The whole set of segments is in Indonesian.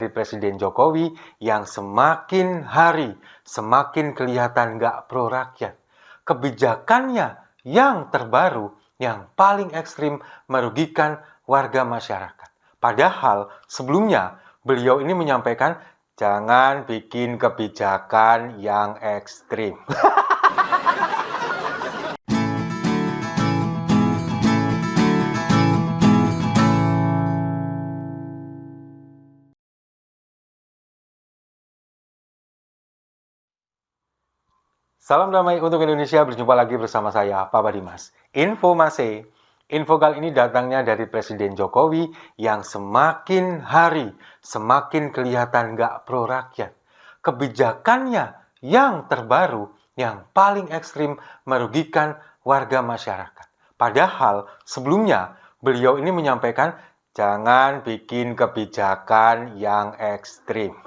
dari Presiden Jokowi yang semakin hari semakin kelihatan nggak pro rakyat. Kebijakannya yang terbaru yang paling ekstrim merugikan warga masyarakat. Padahal sebelumnya beliau ini menyampaikan jangan bikin kebijakan yang ekstrim. Salam damai untuk Indonesia, berjumpa lagi bersama saya, Papa Dimas. Info kali ini datangnya dari Presiden Jokowi yang semakin hari semakin kelihatan nggak pro rakyat. Kebijakannya yang terbaru yang paling ekstrim merugikan warga masyarakat. Padahal sebelumnya beliau ini menyampaikan jangan bikin kebijakan yang ekstrim.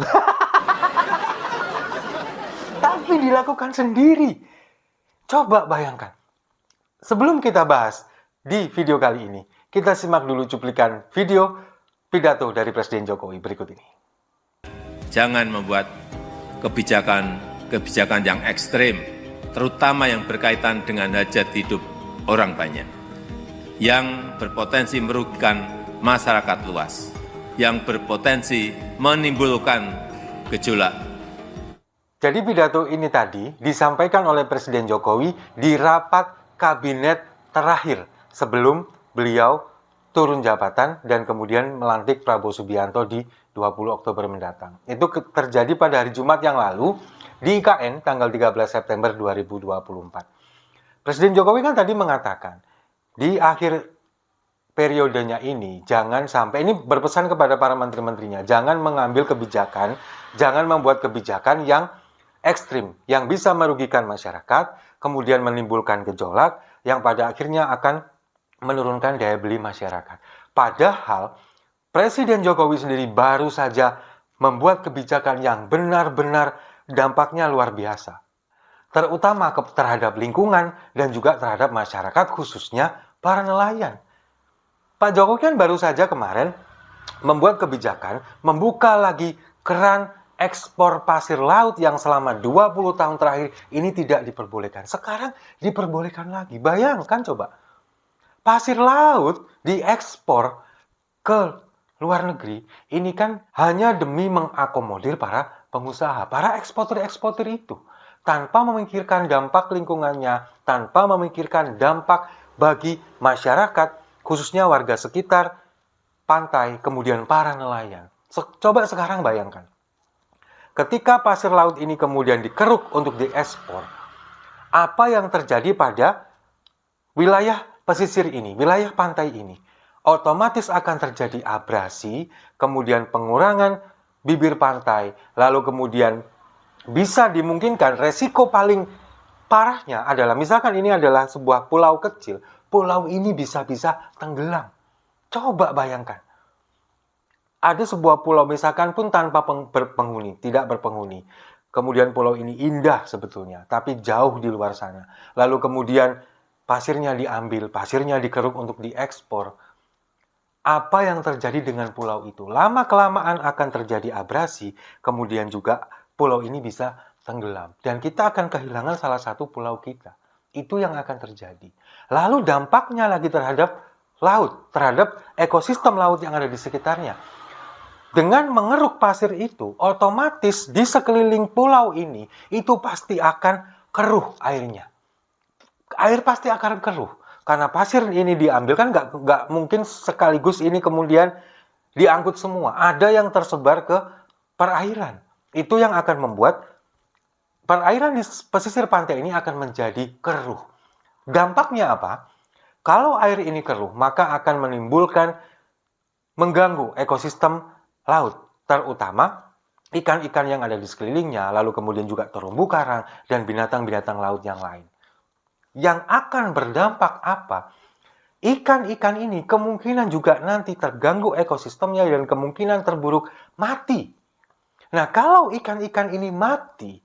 Tapi dilakukan sendiri. Coba bayangkan. Sebelum kita bahas di video kali ini, kita simak dulu cuplikan video pidato dari Presiden Jokowi berikut ini. Jangan membuat kebijakan yang ekstrim, terutama yang berkaitan dengan hajat hidup orang banyak, yang berpotensi merugikan masyarakat luas, yang berpotensi menimbulkan gejolak. Jadi pidato ini tadi disampaikan oleh Presiden Jokowi di rapat kabinet terakhir sebelum beliau turun jabatan dan kemudian melantik Prabowo Subianto di 20 Oktober mendatang. Itu terjadi pada hari Jumat yang lalu di IKN tanggal 13 September 2024. Presiden Jokowi kan tadi mengatakan di akhir periodenya ini jangan sampai, ini berpesan kepada para menteri-menterinya, jangan mengambil kebijakan, jangan membuat kebijakan yang ekstrim, yang bisa merugikan masyarakat, kemudian menimbulkan gejolak, yang pada akhirnya akan menurunkan daya beli masyarakat. Padahal, Presiden Jokowi sendiri baru saja membuat kebijakan yang benar-benar dampaknya luar biasa. Terutama terhadap lingkungan dan juga terhadap masyarakat, khususnya para nelayan. Pak Jokowi kan baru saja kemarin membuat kebijakan membuka lagi keran ekspor pasir laut yang selama 20 tahun terakhir ini tidak diperbolehkan. Sekarang diperbolehkan lagi. Bayangkan coba. Pasir laut diekspor ke luar negeri. Ini kan hanya demi mengakomodir para pengusaha, para eksportir-eksportir itu. Tanpa memikirkan dampak lingkungannya, tanpa memikirkan dampak bagi masyarakat, khususnya warga sekitar pantai, kemudian para nelayan. Coba sekarang bayangkan. Ketika pasir laut ini kemudian dikeruk untuk diekspor, apa yang terjadi pada wilayah pesisir ini, wilayah pantai ini? Otomatis akan terjadi abrasi, kemudian pengurangan bibir pantai, lalu kemudian bisa dimungkinkan resiko paling parahnya adalah, misalkan ini adalah sebuah pulau kecil, pulau ini bisa-bisa tenggelam. Coba bayangkan. Ada sebuah pulau misalkan pun tanpa berpenghuni, tidak berpenghuni. Kemudian pulau ini indah sebetulnya, tapi jauh di luar sana. Lalu kemudian pasirnya diambil, pasirnya dikeruk untuk diekspor. Apa yang terjadi dengan pulau itu? Lama-kelamaan akan terjadi abrasi, kemudian juga pulau ini bisa tenggelam. Dan kita akan kehilangan salah satu pulau kita. Itu yang akan terjadi. Lalu dampaknya lagi terhadap laut, terhadap ekosistem laut yang ada di sekitarnya. Dengan mengeruk pasir itu, otomatis di sekeliling pulau ini, itu pasti akan keruh airnya. Air pasti akan keruh. Karena pasir ini diambil, kan nggak mungkin sekaligus ini kemudian diangkut semua. Ada yang tersebar ke perairan. Itu yang akan membuat perairan di pesisir pantai ini akan menjadi keruh. Dampaknya apa? Kalau air ini keruh, maka akan menimbulkan, mengganggu ekosistem laut, terutama ikan-ikan yang ada di sekelilingnya, lalu kemudian juga terumbu karang dan binatang-binatang laut yang lain. Yang akan berdampak apa? Ikan-ikan ini kemungkinan juga nanti terganggu ekosistemnya dan kemungkinan terburuk mati. Nah, kalau ikan-ikan ini mati,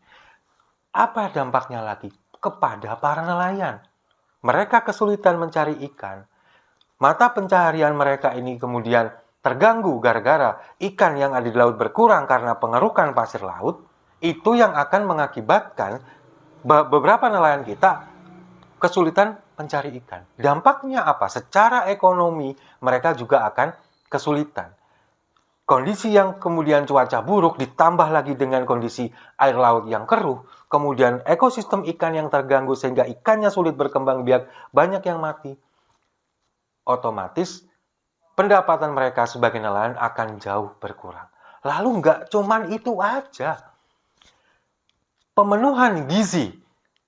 apa dampaknya lagi? Kepada para nelayan. Mereka kesulitan mencari ikan. Mata pencaharian mereka ini kemudian terganggu gara-gara ikan yang ada di laut berkurang karena pengerukan pasir laut, itu yang akan mengakibatkan beberapa nelayan kita kesulitan mencari ikan. Dampaknya apa? Secara ekonomi mereka juga akan kesulitan. Kondisi yang kemudian cuaca buruk ditambah lagi dengan kondisi air laut yang keruh, kemudian ekosistem ikan yang terganggu sehingga ikannya sulit berkembang biak, banyak yang mati. Otomatis pendapatan mereka sebagai nelayan akan jauh berkurang. Lalu nggak cuman itu aja. Pemenuhan gizi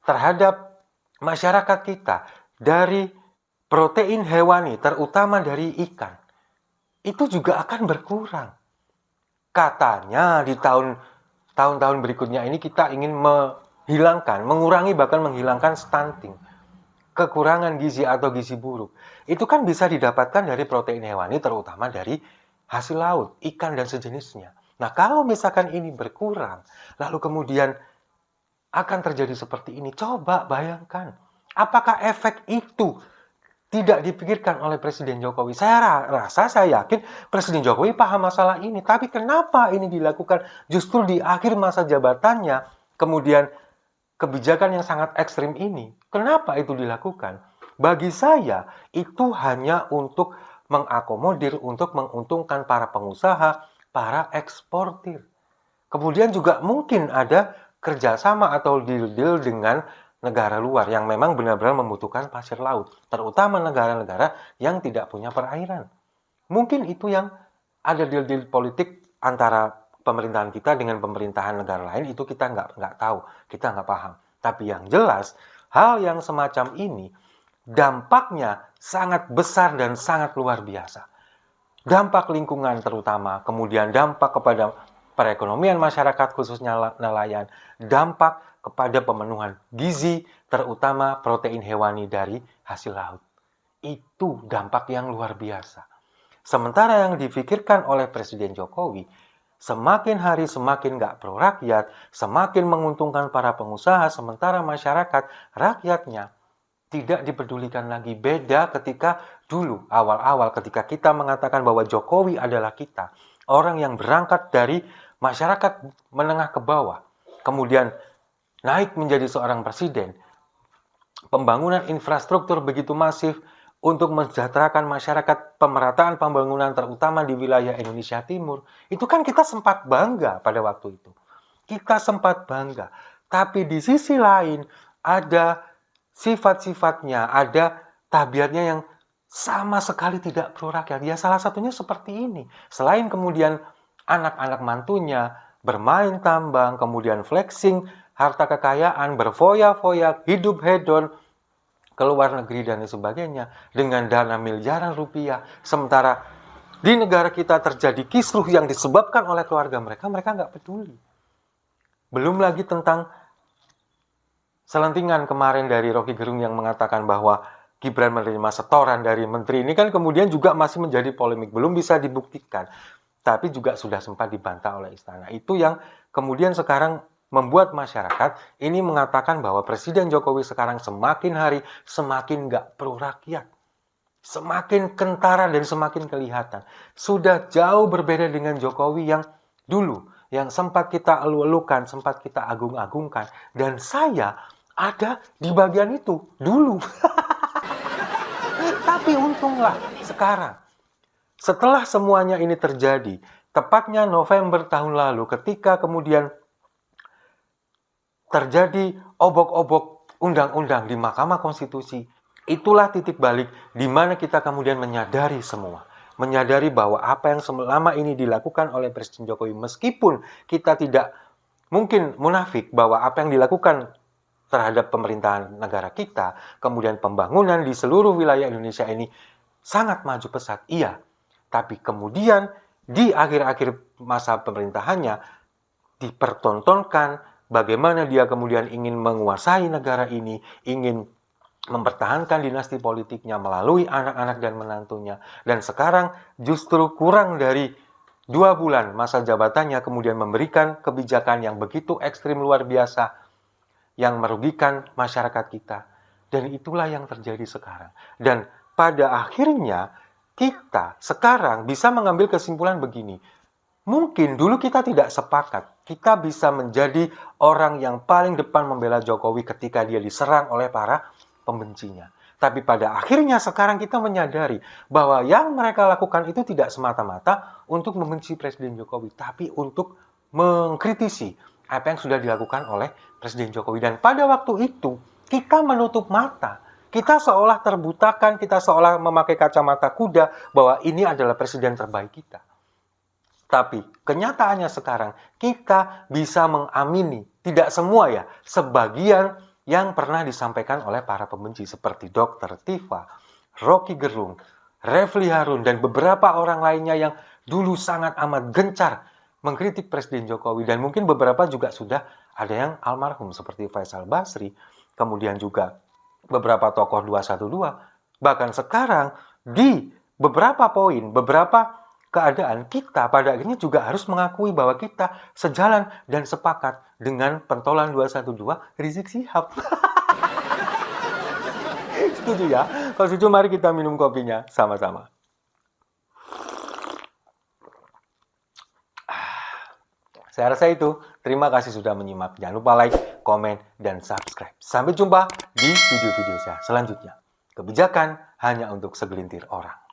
terhadap masyarakat kita dari protein hewani, terutama dari ikan, itu juga akan berkurang. Katanya di tahun-tahun berikutnya ini kita ingin mengurangi bahkan menghilangkan stunting. Kekurangan gizi atau gizi buruk. Itu kan bisa didapatkan dari protein hewani, terutama dari hasil laut, ikan dan sejenisnya. Nah, kalau misalkan ini berkurang, lalu kemudian akan terjadi seperti ini, coba bayangkan. Apakah efek itu tidak dipikirkan oleh Presiden Jokowi? Saya yakin Presiden Jokowi paham masalah ini. Tapi kenapa ini dilakukan justru di akhir masa jabatannya, kemudian kebijakan yang sangat ekstrim ini, kenapa itu dilakukan? Bagi saya, itu hanya untuk mengakomodir, untuk menguntungkan para pengusaha, para eksportir. Kemudian juga mungkin ada kerjasama atau deal-deal dengan negara luar yang memang benar-benar membutuhkan pasir laut, terutama negara-negara yang tidak punya perairan. Mungkin itu yang ada deal-deal politik antara pemerintahan kita dengan pemerintahan negara lain, itu kita nggak tahu, kita nggak paham. Tapi yang jelas, hal yang semacam ini dampaknya sangat besar dan sangat luar biasa. Dampak lingkungan terutama, kemudian dampak kepada perekonomian masyarakat khususnya nelayan, dampak kepada pemenuhan gizi terutama protein hewani dari hasil laut. Itu dampak yang luar biasa. Sementara yang difikirkan oleh Presiden Jokowi, semakin hari semakin nggak pro rakyat, semakin menguntungkan para pengusaha, sementara masyarakat, rakyatnya tidak dipedulikan lagi. Beda ketika dulu, awal-awal ketika kita mengatakan bahwa Jokowi adalah kita, orang yang berangkat dari masyarakat menengah ke bawah, kemudian naik menjadi seorang presiden, pembangunan infrastruktur begitu masif, untuk mensejahterakan masyarakat, pemerataan pembangunan terutama di wilayah Indonesia Timur, itu kan kita sempat bangga pada waktu itu. Kita sempat bangga. Tapi di sisi lain ada sifat-sifatnya, ada tabiatnya yang sama sekali tidak pro rakyat. Ya salah satunya seperti ini. Selain kemudian anak-anak mantunya bermain tambang, kemudian flexing harta kekayaan, berfoya-foya, hidup hedon, ke luar negeri dan sebagainya dengan dana miliaran rupiah, sementara di negara kita terjadi kisruh yang disebabkan oleh keluarga mereka nggak peduli. Belum lagi tentang selentingan kemarin dari Rocky Gerung yang mengatakan bahwa Gibran menerima setoran dari menteri, ini kan kemudian juga masih menjadi polemik, belum bisa dibuktikan, tapi juga sudah sempat dibantah oleh istana. Itu yang kemudian sekarang membuat masyarakat ini mengatakan bahwa Presiden Jokowi sekarang semakin hari semakin nggak pro rakyat. Semakin kentara dan semakin kelihatan. Sudah jauh berbeda dengan Jokowi yang dulu, yang sempat kita elu-elukan, sempat kita agung-agungkan. Dan saya ada di bagian itu dulu. Tapi untunglah sekarang, setelah semuanya ini terjadi, tepatnya November tahun lalu ketika kemudian terjadi obok-obok undang-undang di Mahkamah Konstitusi, itulah titik balik di mana kita kemudian menyadari semua. Menyadari bahwa apa yang selama ini dilakukan oleh Presiden Jokowi, meskipun kita tidak mungkin munafik bahwa apa yang dilakukan terhadap pemerintahan negara kita, kemudian pembangunan di seluruh wilayah Indonesia ini sangat maju pesat, iya. Tapi kemudian di akhir-akhir masa pemerintahannya dipertontonkan bagaimana dia kemudian ingin menguasai negara ini, ingin mempertahankan dinasti politiknya melalui anak-anak dan menantunya. Dan sekarang justru kurang dari 2 bulan masa jabatannya kemudian memberikan kebijakan yang begitu ekstrim luar biasa yang merugikan masyarakat kita. Dan itulah yang terjadi sekarang. Dan pada akhirnya kita sekarang bisa mengambil kesimpulan begini. Mungkin dulu kita tidak sepakat. Kita bisa menjadi orang yang paling depan membela Jokowi ketika dia diserang oleh para pembencinya. Tapi pada akhirnya sekarang kita menyadari bahwa yang mereka lakukan itu tidak semata-mata untuk membenci Presiden Jokowi, tapi untuk mengkritisi apa yang sudah dilakukan oleh Presiden Jokowi. Dan pada waktu itu kita menutup mata. Kita seolah terbutakan, kita seolah memakai kacamata kuda bahwa ini adalah presiden terbaik kita. Tapi kenyataannya sekarang kita bisa mengamini, tidak semua ya, sebagian yang pernah disampaikan oleh para pembenci seperti Dr. Tifa, Rocky Gerung, Refli Harun, dan beberapa orang lainnya yang dulu sangat amat gencar mengkritik Presiden Jokowi. Dan mungkin beberapa juga sudah ada yang almarhum seperti Faisal Basri, kemudian juga beberapa tokoh 212. Bahkan sekarang di beberapa poin, beberapa keadaan kita pada akhirnya juga harus mengakui bahwa kita sejalan dan sepakat dengan pentolan 212 Rizik Syihab. Setuju ya? Kalau setuju mari kita minum kopinya sama-sama. Saya rasa itu. Terima kasih sudah menyimak. Jangan lupa like, komen, dan subscribe. Sampai jumpa di video-video saya selanjutnya. Kebijakan hanya untuk segelintir orang.